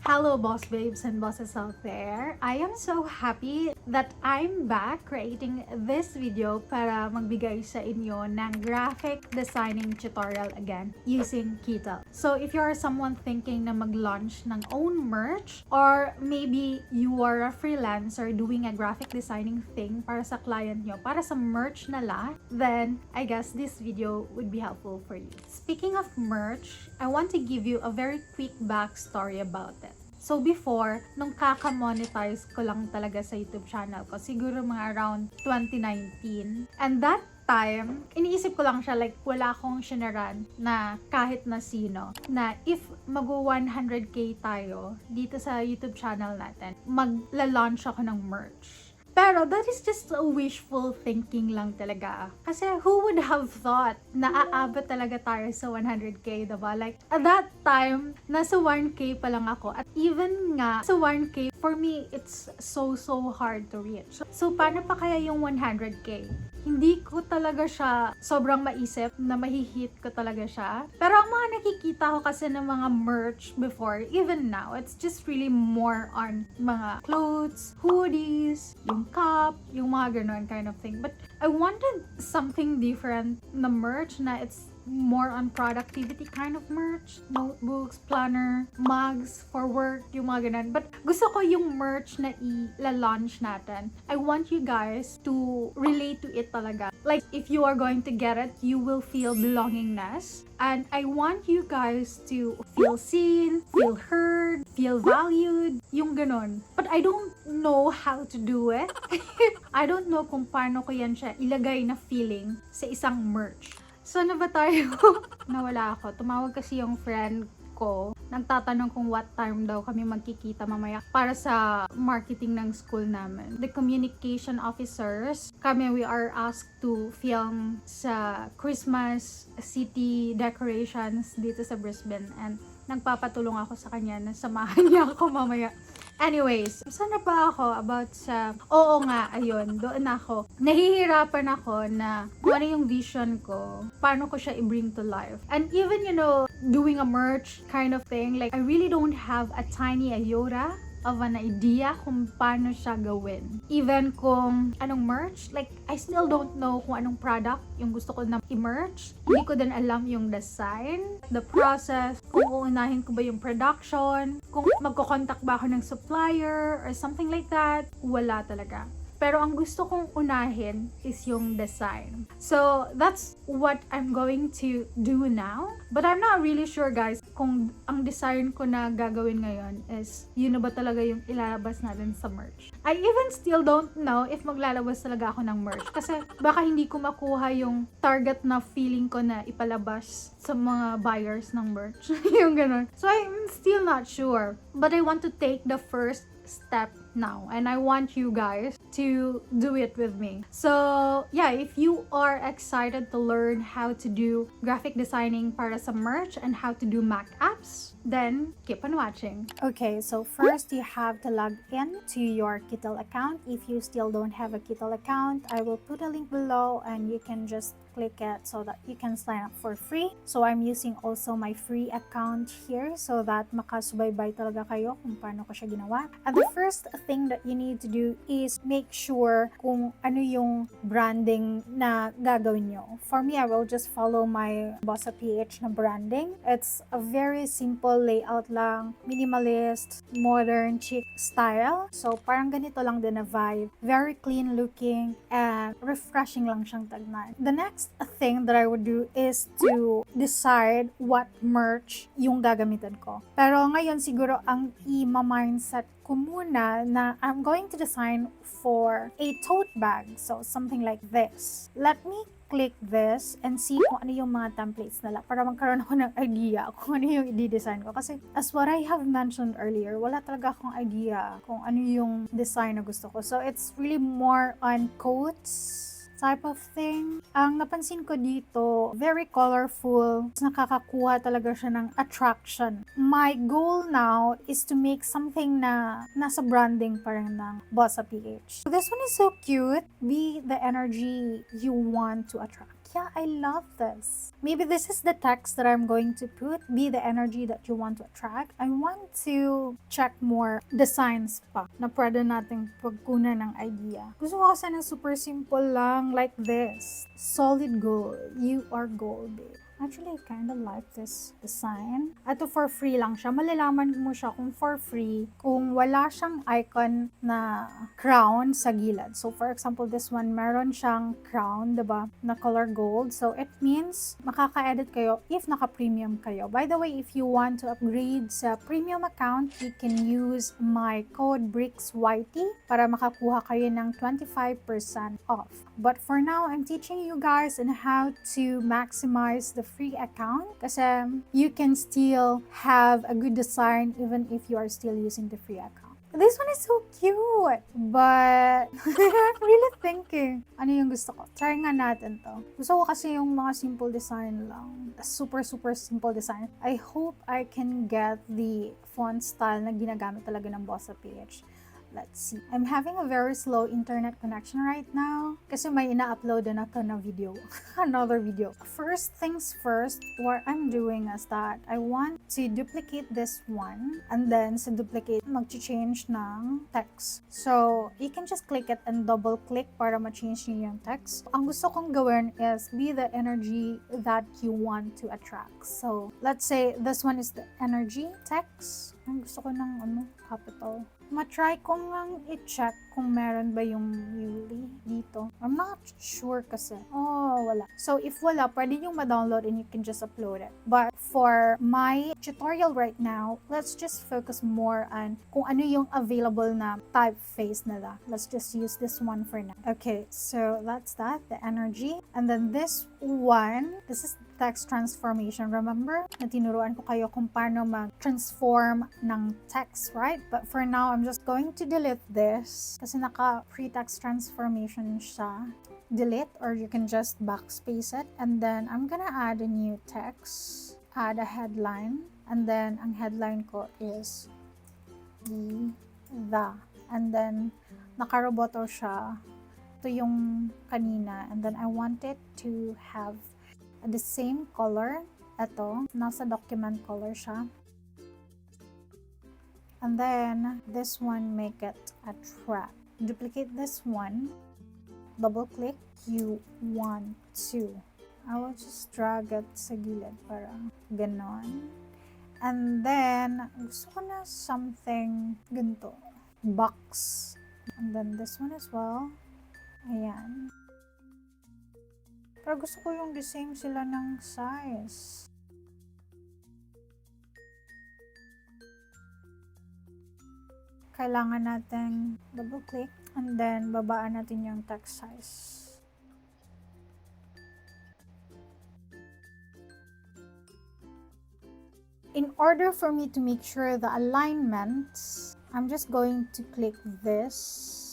Hello boss babes and bosses out there. I am so happy that I'm back creating this video para magbigay sa inyo ng graphic designing tutorial again using Kittl. So if you are someone thinking na mag-launch ng own merch, or maybe you are a freelancer doing a graphic designing thing para sa client nyo, para sa merch nila, then I guess this video would be helpful for you. Speaking of merch, I want to give you a very quick backstory about it. So before, nung kaka-monetize ko lang talaga sa YouTube channel ko, siguro mga around 2019. And that time, iniisip ko lang siya, like wala akong shinaran na kahit na sino, na if mag-100k tayo dito sa YouTube channel natin, magla-launch ako ng merch. Pero that is just a wishful thinking lang talaga. Kasi who would have thought na aabot talaga tayo sa 100k, diba? Like, at that time, nasa 1k pa lang ako. At even nga, sa 1k, for me, it's so hard to reach. So, paano pa kaya yung 100k? Hindi ko talaga siya sobrang maisip na mahihit ko talaga siya. Pero ang mga nakikita ko kasi ng mga merch before, even now, it's just really more on mga clothes, hoodies, yung cup, yung mga ganun kind of thing. But I wanted something different na merch na it's more on productivity kind of merch. Notebooks, planner, mugs for work, yung mga ganun. But gusto ko yung merch na i-launch natin. I want you guys to relate to it talaga. Like, if you are going to get it, you will feel belongingness. And I want you guys to feel seen, feel heard, feel valued, yung ganun. But I don't know how to do it. I don't know kung paano ko yan siya ilagay na feeling sa isang merch. So, na ba tayo? Nawala ako. Tumawag kasi yung friend ko. Nagtatanong kung what time daw kami magkikita mamaya para sa marketing ng school namin. The communication officers, we are asked to film sa Christmas city decorations dito sa Brisbane. And nagpapatulong ako sa kanya na samahan niya ako mamaya. Anyways, saan na ba ako about sa... Oo nga, ayun, doon ako. Nahihirapan ako na kung ano yung vision ko, paano ko siya i-bring to life. And even, doing a merch kind of thing, like, I really don't have a tiny iota of an idea kung paano siya gawin. Even kung anong merch, like, I still don't know kung anong product yung gusto ko na i-merch. Hindi ko din alam yung design, the process, kung uunahin ko ba yung production, kung magko-contact ba ako ng supplier, or something like that. Wala talaga. Pero ang gusto kong unahin is yung design. So, that's what I'm going to do now. But I'm not really sure, guys, kung ang design ko na gagawin ngayon is yun na ba talaga yung ilalabas natin sa merch. I even still don't know if maglalabas talaga ako ng merch. Kasi baka hindi ko makuha yung target na feeling ko na ipalabas sa mga buyers ng merch. Yung ganun. So, I'm still not sure. But I want to take the first step now, and I want you guys to do it with me. So yeah, if you are excited to learn how to do graphic designing para sa merch and how to do Mockups, then keep on watching. Okay, so first you have to log in to your Kittl account. If you still don't have a Kittl account, I will put a link below and you can just click it so that you can sign up for free. So I'm using also my free account here so that makasubaybay talaga kayo kung paano ko siya ginawa. And the first thing that you need to do is make sure kung ano yung branding na gagawin nyo. For me, I will just follow my BossedUp PH na branding. It's a very simple layout lang, minimalist, modern, chic style. So parang ganito lang din na vibe. Very clean looking and refreshing lang siyang tignan. The next thing that I would do is to decide what merch yung gagamitin ko. Pero ngayon siguro ang i-mindset ko muna na I'm going to design for a tote bag. So something like this. Let me click this and see kung ano yung mga templates nila para magkaroon ako ng idea kung ano yung i-design ko. Kasi as what I have mentioned earlier, wala talaga akong idea kung ano yung design na gusto ko. So it's really more on coats type of thing. Ang napansin ko dito, very colorful. Nakakakuha talaga siya ng attraction. My goal now is to make something na nasa branding pa rin ng BossedUp PH. This one is so cute. Be the energy you want to attract. yeah, I love this. Maybe this is the text that I'm going to put, be the energy that you want to attract. I want to check more designs pa na pwede nating pagkunan ng idea. Gusto ko kasi na super simple lang, like this. Solid gold. You are gold, babe. Actually, I kind of like this design. Ito for free lang siya. Malalaman mo siya kung for free, kung wala siyang icon na crown sa gilid. So, for example, this one, meron siyang crown, diba? Na color gold. So, it means makaka-edit kayo if naka-premium kayo. By the way, if you want to upgrade sa premium account, you can use my code BRICKSYT para makakuha kayo ng 25% off. But for now, I'm teaching you guys on how to maximize the free account kasi you can still have a good design even if you are still using the free account. This one is so cute, but I'm really thinking, ano yung gusto ko? Try nga natin to. Gusto ko kasi yung mga simple design lang. Super simple design. I hope I can get the font style na ginagamit talaga ng BossedUp PH. Let's see. I'm having a very slow internet connection right now kasi may ina-upload na ako na video. Another video. First things first, what I'm doing is that I want to duplicate this one and then sa duplicate, mag-change ng text. So, you can just click it and double click para ma-change niyo yung text. Ang gusto kong gawin is be the energy that you want to attract. So, let's say this one is the energy text. Ang gusto ko ng capital. Ma-try ko ngang i-check kung meron ba yung Yuli dito. I'm not sure kasi. Oh, wala. So, if wala, pwede yung ma-download and you can just upload it. But for my tutorial right now, let's just focus more on kung ano yung available na typeface nila. Let's just use this one for now. Okay, so that's that, the energy. And then this one, this is text transformation. Remember, na tinuruan ko kayo kung paano mag-transform ng text, right? But for now, I'm just going to delete this kasi naka-free text transformation siya. Delete, or you can just backspace it. And then, I'm gonna add a new text. Add a headline. And then, ang headline ko is the. And then, nakaroboto siya. Ito yung kanina. And then, I want it to have the same color. Ito, nasa document color siya. And then, this one, make it a track. Duplicate this one. Double click. You want to. I will just drag it sa gilid para ganon. And then, gusto ko na something ganito. Box. And then, this one as well. Ayan. Pero gusto ko yung the same sila ng size. Kailangan natin double click and then babaan natin yung text size. In order for me to make sure the alignment, I'm just going to click this.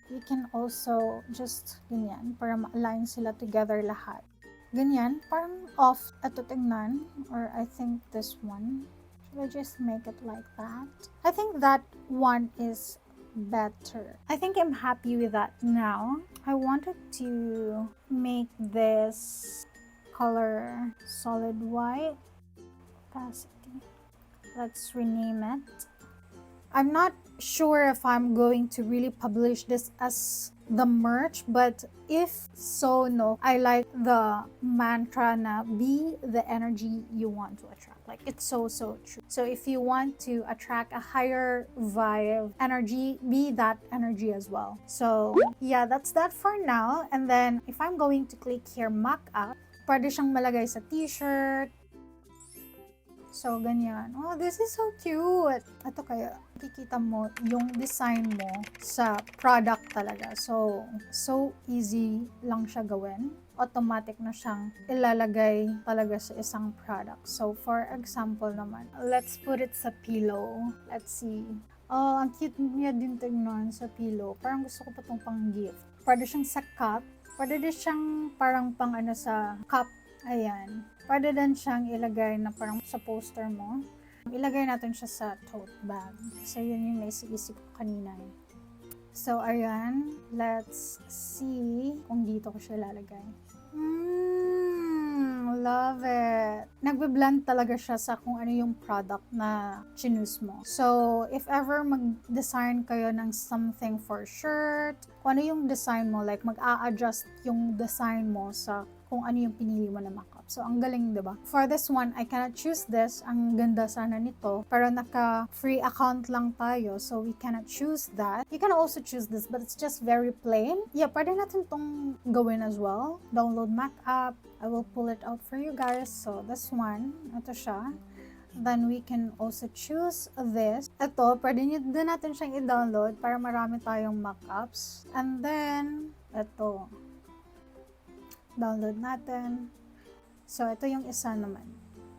You can also just ganyan para ma-align sila together lahat. Ganyan, parang off. Ito tingnan, or I think this one. Should I just make it like that? I think that one is better. I think I'm happy with that now. I wanted to make this color solid white. Opacity. Let's rename it. I'm not sure if I'm going to really publish this as the merch, but if so, no, I like the mantra na be the energy you want to attract. Like, it's so true. So if you want to attract a higher vibe energy, be that energy as well. So yeah, that's that for now. And then if I'm going to click here, Mockup, pwede siyang malagay sa t-shirt. So, ganyan. Oh, this is so cute. Ito kaya, kikita mo yung design mo sa product talaga. So easy lang siya gawin. Automatic na siyang ilalagay talaga sa isang product. So, for example naman, let's put it sa pillow. Let's see. Oh, ang cute niya din tignan sa pillow. Parang gusto ko pa itong pang gift. Pwede siyang sa cup. Pwede din siyang parang pang ano sa cup. Ayan. Pwede din siyang ilagay na parang sa poster mo. Ilagay natin siya sa tote bag. Kasi yun yung naisip ko kanina. So, ayan. Let's see kung dito ko siya lalagay. Love it. Nagbe-blend talaga siya sa kung ano yung product na choose mo. So, if ever mag-design kayo ng something for shirt, kung ano yung design mo, like mag-a-adjust yung design mo sa kung ano yung pinili mo na mockup. So, ang galing, diba? For this one, I cannot choose this. Ang ganda sana nito. Pero naka-free account lang tayo. So, we cannot choose that. You can also choose this, but it's just very plain. Yeah, pwede natin tong gawin as well. Download Mockup. I will pull it out for you guys. So, this one, ito siya. Then, we can also choose this. Ito, pwede din natin siyang i-download para marami tayong mockups. And then, ito. Download natin. So, ito yung isa naman.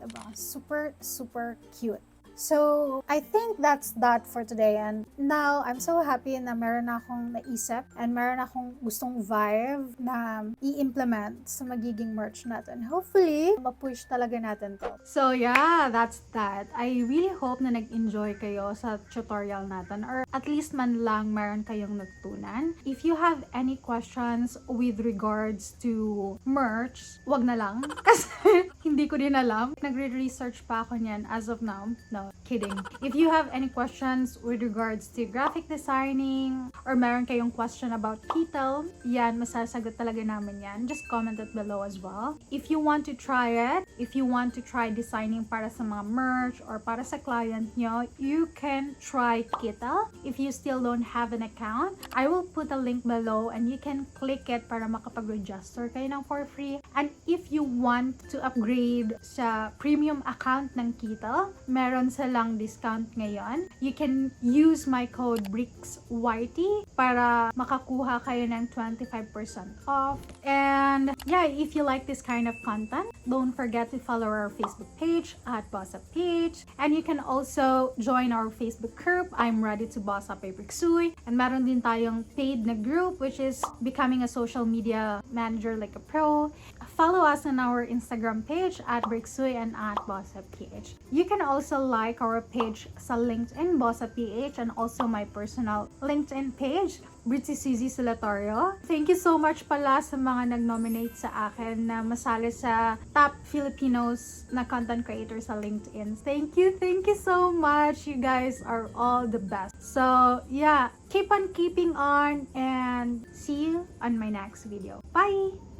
Diba? Super, super cute. So, I think that's that for today. And now, I'm so happy na meron akong naisip and meron akong gustong vibe na i-implement sa magiging merch natin. Hopefully, ma-push talaga natin to. So, yeah, that's that. I really hope na nag-enjoy kayo sa tutorial natin or at least man lang meron kayong natutunan. If you have any questions with regards to merch, wag na lang. Kasi hindi ko din alam. Nagre-research pa ako niyan as of now. No, kidding. If you have any questions with regards to graphic designing or meron kayong question about Kittl, yan, masasagot talaga namin yan. Just comment it below as well. If you want to try it, if you want to try designing para sa mga merch or para sa client nyo, you can try Kittl. If you still don't have an account, I will put a link below and you can click it para makapag-register kayo ng for free. And if you want to upgrade sa premium account ng Kittl, meron silang discount ngayon. You can use my code BRICKSYT para makakuha kayo ng 25% off. And yeah, if you like this kind of content, don't forget to follow our Facebook page at BossedUp PH. And you can also join our Facebook group, I'm Ready to Boss Up 𝐕𝐫𝐴. And meron din tayong paid na group, which is Becoming a Social Media Manager Like a Pro. Follow us on our Instagram page at @BricksUy and at BossedUp PH. You can also like our page sa LinkedIn, BossedUp PH, and also my personal LinkedIn page, 𝐷𝐷𝐶. Thank you so much pala sa mga nag-nominate sa akin na masali sa top Filipinos na content creator sa LinkedIn. Thank you so much. You guys are all the best. So yeah, keep on keeping on and see you on my next video. Bye!